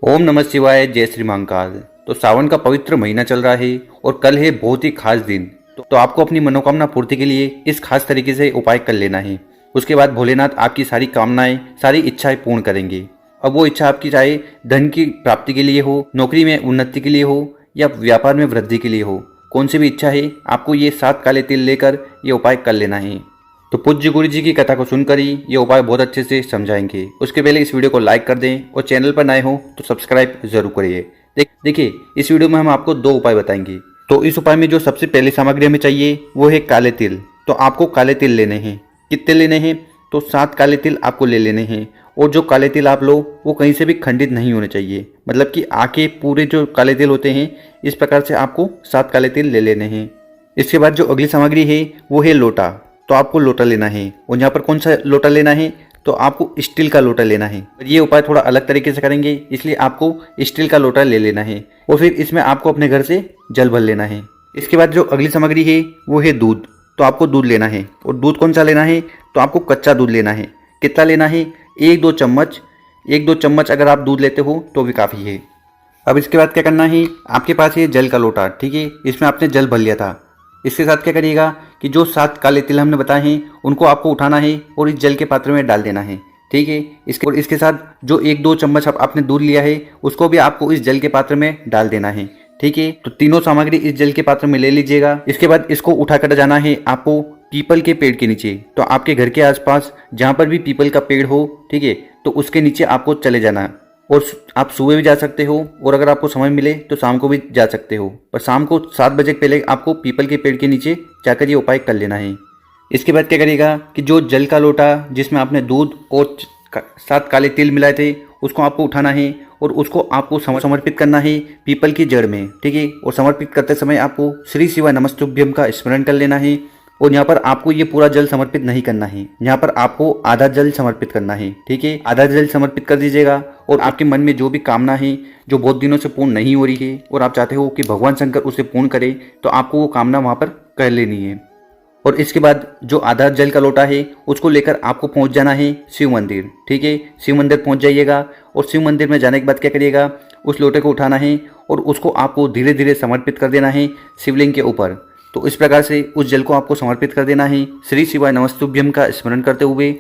ओम नमः शिवाय, जय श्री महाकाल। तो सावन का पवित्र महीना चल रहा है और कल है बहुत ही खास दिन। तो आपको अपनी मनोकामना पूर्ति के लिए इस खास तरीके से उपाय कर लेना है। उसके बाद भोलेनाथ आपकी सारी कामनाएं, सारी इच्छाएं पूर्ण करेंगे। अब वो इच्छा आपकी चाहे धन की प्राप्ति के लिए हो, नौकरी में उन्नति के लिए हो या व्यापार में वृद्धि के लिए हो, कौन सी भी इच्छा है, आपको ये 7 काले तिल लेकर ये उपाय कर लेना है। तो पूज्य गुरु जी की कथा को सुनकर ही ये उपाय बहुत अच्छे से समझाएंगे। उसके पहले इस वीडियो को लाइक कर दें और चैनल पर नए हो तो सब्सक्राइब जरूर करिए। देखिए, इस वीडियो में हम आपको 2 उपाय बताएंगे। तो इस उपाय में जो सबसे पहली सामग्री हमें चाहिए वो है काले तिल। तो आपको काले तिल लेने हैं। कितने लेने हैं? तो 7 काले तिल आपको ले लेने हैं। और जो काले तिल आप लो वो कहीं से भी खंडित नहीं होने चाहिए, मतलब कि आके पूरे जो काले तिल होते हैं इस प्रकार से आपको 7 काले तिल ले लेने हैं। इसके बाद जो अगली सामग्री है वो है लोटा। तो आपको लोटा लेना है। और यहाँ पर कौन सा लोटा लेना है? तो आपको स्टील का लोटा लेना है। ये उपाय थोड़ा अलग तरीके से करेंगे, इसलिए आपको स्टील का लोटा ले लेना है। और फिर इसमें आपको अपने घर से जल भर लेना है। इसके बाद जो अगली सामग्री है वो है दूध। तो आपको दूध लेना है। और दूध कौन सा लेना है? तो आपको कच्चा दूध लेना है। कितना लेना है? 1-2 चम्मच। 1-2 चम्मच अगर आप दूध लेते हो तो भी काफ़ी है। अब इसके बाद क्या करना है? आपके पास ये जल का लोटा, ठीक है, इसमें आपने जल भर लिया था। इसके साथ क्या करिएगा कि जो 7 काले तिल हमने बताए हैं उनको आपको उठाना है और इस जल के पात्र में डाल देना है, ठीक है। इसके साथ जो 1-2 चम्मच आपने दूध लिया है उसको भी आपको इस जल के पात्र में डाल देना है, ठीक है। तो तीनों सामग्री इस जल के पात्र में ले लीजिएगा। इसके बाद इसको उठाकर जाना है आपको पीपल के पेड़ के नीचे। तो आपके घर के आसपास जहाँ पर भी पीपल का पेड़ हो, ठीक है, तो उसके नीचे आपको चले जाना। और आप सुबह भी जा सकते हो और अगर आपको समय मिले तो शाम को भी जा सकते हो, पर शाम को 7 बजे पहले आपको पीपल के पेड़ के नीचे जाकर ये उपाय कर लेना है। इसके बाद क्या करिएगा कि जो जल का लोटा जिसमें आपने दूध और 7 काले तिल मिलाए थे उसको आपको उठाना है और उसको आपको समर्पित करना है पीपल की जड़ में, ठीक है। और समर्पित करते समय आपको श्री शिवाय नमस्तुभ्यम का स्मरण कर लेना है। और यहाँ पर आपको ये पूरा जल समर्पित नहीं करना है, यहाँ पर आपको आधा जल समर्पित करना है, ठीक है। आधा जल समर्पित कर दीजिएगा। और आपके मन में जो भी कामना है जो बहुत दिनों से पूर्ण नहीं हो रही है और आप चाहते हो कि भगवान शंकर उसे पूर्ण करे, तो आपको वो कामना वहाँ पर कर लेनी है। और इसके बाद जो आधा जल का लोटा है उसको लेकर आपको पहुँच जाना है शिव मंदिर, ठीक है। शिव मंदिर पहुँच जाइएगा और शिव मंदिर में जाने के बाद क्या करिएगा, उस लोटे को उठाना है और उसको आपको धीरे धीरे समर्पित कर देना है शिवलिंग के ऊपर। तो इस प्रकार से उस जल को आपको समर्पित कर देना है श्री शिवाय नमस्तुभ्यम का स्मरण करते हुए।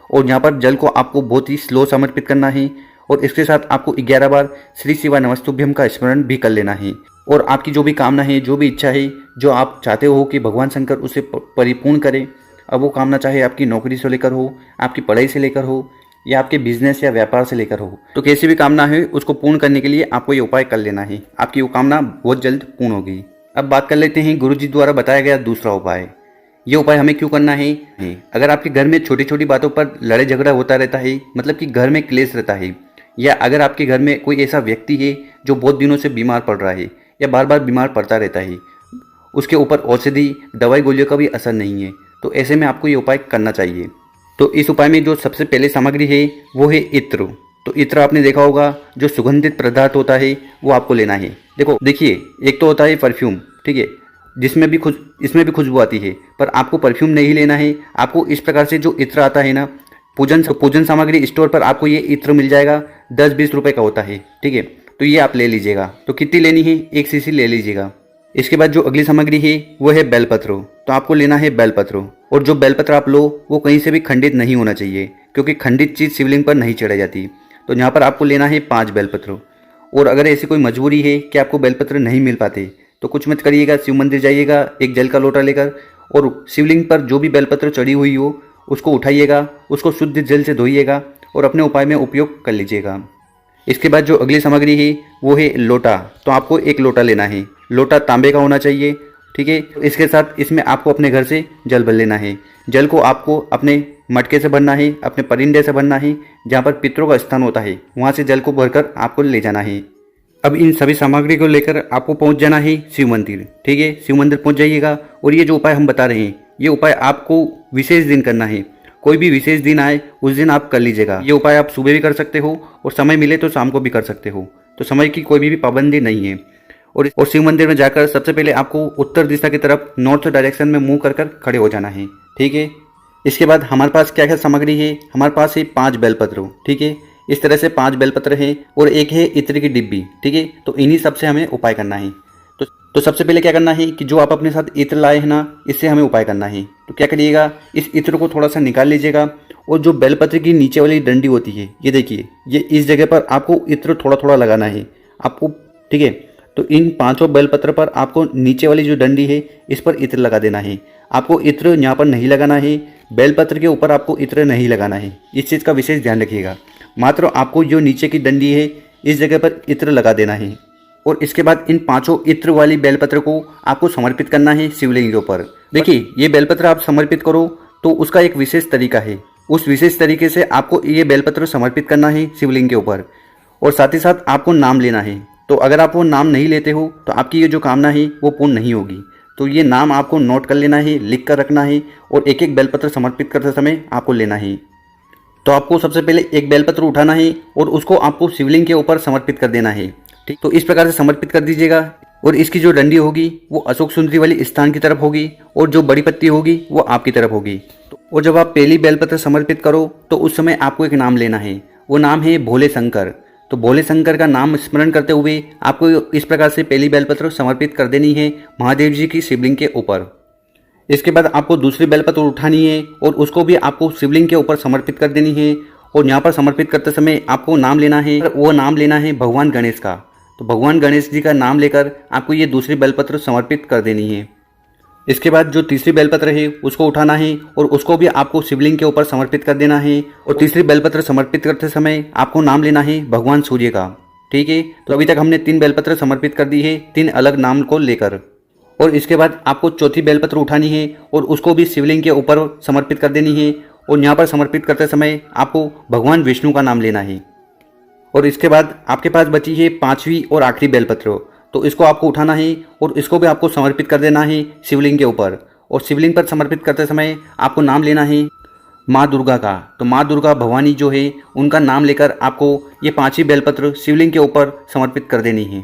और यहाँ पर जल को आपको बहुत ही स्लो समर्पित करना है। और इसके साथ आपको 11 बार श्री शिवाय नमस्तुभ्यम का स्मरण भी कर लेना है। और आपकी जो भी कामना है, जो भी इच्छा है, जो आप चाहते हो कि भगवान शंकर उसे परिपूर्ण करें, अब वो कामना चाहे आपकी नौकरी से लेकर हो, आपकी पढ़ाई से लेकर हो या आपके बिजनेस या व्यापार से लेकर हो, तो कैसी भी कामना है उसको पूर्ण करने के लिए आपको ये उपाय कर लेना है। आपकी वो कामना बहुत जल्द पूर्ण होगी। अब बात कर लेते हैं गुरु जी द्वारा बताया गया दूसरा उपाय। ये उपाय हमें क्यों करना है? अगर आपके घर में छोटी छोटी बातों पर लड़ाई झगड़ा होता रहता है, मतलब कि घर में क्लेश रहता है, या अगर आपके घर में कोई ऐसा व्यक्ति है जो बहुत दिनों से बीमार पड़ रहा है या बार बार बीमार पड़ता रहता है, उसके ऊपर औषधि दवाई गोलियों का भी असर नहीं है, तो ऐसे में आपको ये उपाय करना चाहिए। तो इस उपाय में जो सबसे पहले सामग्री है वो है इत्र। तो इत्र आपने देखा होगा, जो सुगंधित पदार्थ होता है वो आपको लेना है। देखिए, एक तो होता है परफ्यूम, ठीक है, इसमें भी खुशबू आती है, पर आपको परफ्यूम नहीं लेना है। आपको इस प्रकार से जो इत्र आता है ना, पूजन सामग्री स्टोर पर आपको ये इत्र मिल जाएगा, 10-20 रुपए का होता है, ठीक है। तो ये आप ले लीजिएगा। तो कितनी लेनी है? 1 सीसी ले लीजिएगा। इसके बाद जो अगली सामग्री है वो है बेलपत्र। तो आपको लेना है बेलपत्र। और जो बेलपत्र आप लो वो कहीं से भी खंडित नहीं होना चाहिए, क्योंकि खंडित चीज़ शिवलिंग पर नहीं चढ़ाई जाती। तो यहाँ पर आपको लेना है 5 बेलपत्र। और अगर ऐसी कोई मजबूरी है कि आपको बेलपत्र नहीं मिल पाते, तो कुछ मत करिएगा, शिव मंदिर जाइएगा एक जल का लोटा लेकर और शिवलिंग पर जो भी बेलपत्र चढ़ी हुई हो उसको उठाइएगा, उसको शुद्ध जल से धोइएगा और अपने उपाय में उपयोग कर लीजिएगा। इसके बाद जो अगली सामग्री है वो है लोटा। तो आपको 1 लोटा लेना है। लोटा तांबे का होना चाहिए, ठीक है। इसके साथ इसमें आपको अपने घर से जल भर लेना है। जल को आपको अपने मटके से भरना है, अपने परिंदे से भरना है, जहाँ पर पितरों का स्थान होता है वहाँ से जल को भरकर आपको ले जाना है। अब इन सभी सामग्री को लेकर आपको पहुँच जाना है शिव मंदिर, ठीक है। शिव मंदिर पहुँच जाइएगा। और ये जो उपाय हम बता रहे हैं ये उपाय आपको विशेष दिन करना है। कोई भी विशेष दिन आए उस दिन आप कर लीजिएगा। ये उपाय आप सुबह भी कर सकते हो और समय मिले तो शाम को भी कर सकते हो। तो समय की कोई भी पाबंदी नहीं है। और शिव मंदिर में जाकर सबसे पहले आपको उत्तर दिशा की तरफ नॉर्थ डायरेक्शन में मुंह कर खड़े हो जाना है, ठीक है। इसके बाद हमारे पास क्या क्या सामग्री है? हमारे पास है 5 बेलपत्र, ठीक है। इस तरह से 5 बेलपत्र हैं और एक है इत्र की डिब्बी, ठीक है। तो इन्हीं सब से हमें उपाय करना है। तो सबसे पहले क्या करना है कि जो आप अपने साथ इत्र लाए हैं ना, इससे हमें उपाय करना है। तो क्या करिएगा, इस इत्र को थोड़ा सा निकाल लीजिएगा और जो बेलपत्र की नीचे वाली डंडी होती है, ये देखिए, ये इस जगह पर आपको इत्र थोड़ा थोड़ा लगाना है आपको, ठीक है। तो इन 5 बेलपत्र पर आपको नीचे वाली जो डंडी है इस पर इत्र लगा देना है। आपको इत्र यहाँ पर नहीं लगाना है, बेलपत्र के ऊपर आपको इत्र नहीं लगाना है, इस चीज़ का विशेष ध्यान रखिएगा। मात्र आपको जो नीचे की डंडी है इस जगह पर इत्र लगा देना है और इसके बाद इन 5 इत्र वाली बेलपत्र को आपको समर्पित करना है शिवलिंग के ऊपर। देखिए, ये बेलपत्र आप समर्पित करो तो उसका एक विशेष तरीका है, उस विशेष तरीके से आपको ये बेलपत्र समर्पित करना है शिवलिंग के ऊपर। और साथ ही साथ आपको नाम लेना है। तो अगर आप वो नाम नहीं लेते हो तो आपकी ये जो कामना है वो पूर्ण नहीं होगी। तो ये नाम आपको नोट कर लेना है, लिख कर रखना है और एक एक बेलपत्र समर्पित करते समय आपको लेना है। तो आपको सबसे पहले एक बेलपत्र उठाना है और उसको आपको शिवलिंग के ऊपर समर्पित कर देना है, ठीक। तो इस प्रकार से समर्पित कर दीजिएगा और इसकी जो डंडी होगी वो अशोक सुंदरी वाली स्थान की तरफ होगी और जो बड़ी पत्ती होगी वो आपकी तरफ होगी। और जब आप पहली बेलपत्र समर्पित करो तो उस समय आपको एक नाम लेना है, वो नाम है भोले शंकर। तो भोले शंकर का नाम स्मरण करते हुए आपको इस प्रकार से पहली बेलपत्र समर्पित कर देनी है महादेव जी की शिवलिंग के ऊपर। इसके बाद आपको दूसरी बेलपत्र उठानी है और उसको भी आपको शिवलिंग के ऊपर समर्पित कर देनी है। और यहाँ पर समर्पित करते समय आपको नाम लेना है, वो नाम लेना है भगवान गणेश का। तो भगवान गणेश जी का नाम लेकर आपको ये दूसरी बेलपत्र समर्पित कर देनी है। इसके बाद जो तीसरी बेलपत्र है उसको उठाना है और उसको भी आपको शिवलिंग के ऊपर समर्पित कर देना है। और तीसरी बेलपत्र समर्पित करते समय आपको नाम लेना है भगवान सूर्य का, ठीक है। तो अभी तक हमने 3 बेलपत्र समर्पित कर दी है 3 अलग नाम को लेकर। और इसके बाद आपको चौथी बेलपत्र उठानी है और उसको भी शिवलिंग के ऊपर समर्पित कर देनी है। और यहाँ पर समर्पित करते समय आपको भगवान विष्णु का नाम लेना है। और इसके बाद आपके पास बची है 5वीं और आखिरी बेलपत्र। तो इसको आपको उठाना है और इसको भी आपको समर्पित कर देना है शिवलिंग के ऊपर। और शिवलिंग पर समर्पित करते समय आपको नाम लेना है माँ दुर्गा का। तो माँ दुर्गा भवानी जो है उनका नाम लेकर आपको ये 5वीं बेलपत्र शिवलिंग के ऊपर समर्पित कर देनी है।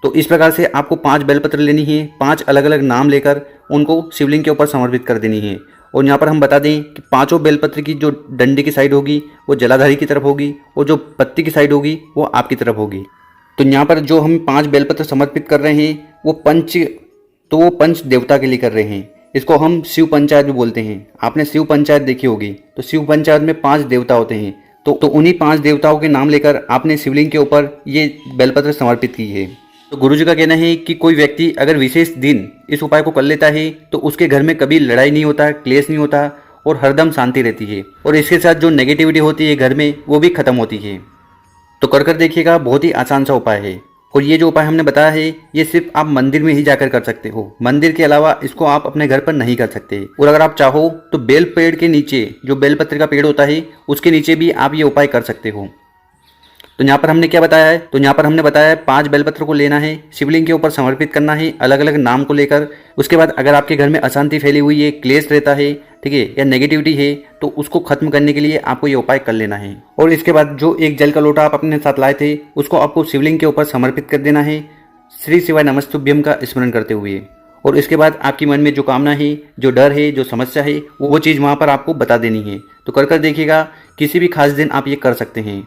तो इस प्रकार से आपको 5 बेलपत्र लेनी है, 5 अलग अलग नाम लेकर उनको शिवलिंग के ऊपर समर्पित कर देनी है। और यहाँ पर हम बता दें कि 5 बेलपत्र की जो डंडी की साइड होगी वो जलाधारी की तरफ होगी और जो पत्ती की साइड होगी वो आपकी तरफ होगी। तो यहाँ पर जो हम 5 बेलपत्र समर्पित कर रहे हैं वो पंच देवता के लिए कर रहे हैं। इसको हम शिव पंचायत भी बोलते हैं। आपने शिव पंचायत देखी होगी। तो शिव पंचायत में 5 देवता होते हैं। तो उन्हीं 5 देवताओं के नाम लेकर आपने शिवलिंग के ऊपर ये बेलपत्र समर्पित की है। तो गुरुजी का कहना है कि कोई व्यक्ति अगर विशेष दिन इस उपाय को कर लेता है तो उसके घर में कभी लड़ाई नहीं होता, क्लेश नहीं होता और हरदम शांति रहती है। और इसके साथ जो नेगेटिविटी होती है घर में वो भी खत्म होती है। तो कर देखिएगा, बहुत ही आसान सा उपाय है। और ये जो उपाय हमने बताया है ये सिर्फ आप मंदिर में ही जाकर कर सकते हो। मंदिर के अलावा इसको आप अपने घर पर नहीं कर सकते। और अगर आप चाहो तो बेल पेड़ के नीचे, जो बेलपत्र का पेड़ होता है उसके नीचे भी आप ये उपाय कर सकते हो। तो यहाँ पर हमने क्या बताया है, तो यहाँ पर हमने बताया है 5 बेलपत्र को लेना है, शिवलिंग के ऊपर समर्पित करना है अलग अलग नाम को लेकर। उसके बाद अगर आपके घर में अशांति फैली हुई है, क्लेश रहता है, ठीक है, या नेगेटिविटी है, तो उसको खत्म करने के लिए आपको ये उपाय कर लेना है। और इसके बाद जो एक जल का लोटा आप अपने साथ लाए थे उसको आपको शिवलिंग के ऊपर समर्पित कर देना है श्री शिवाय नमस्तुभ्यम का स्मरण करते हुए। और इसके बाद आपकी मन में जो कामना है, जो डर है, जो समस्या है, वो चीज़ वहाँ पर आपको बता देनी है। तो कर देखिएगा, किसी भी खास दिन आप ये कर सकते हैं।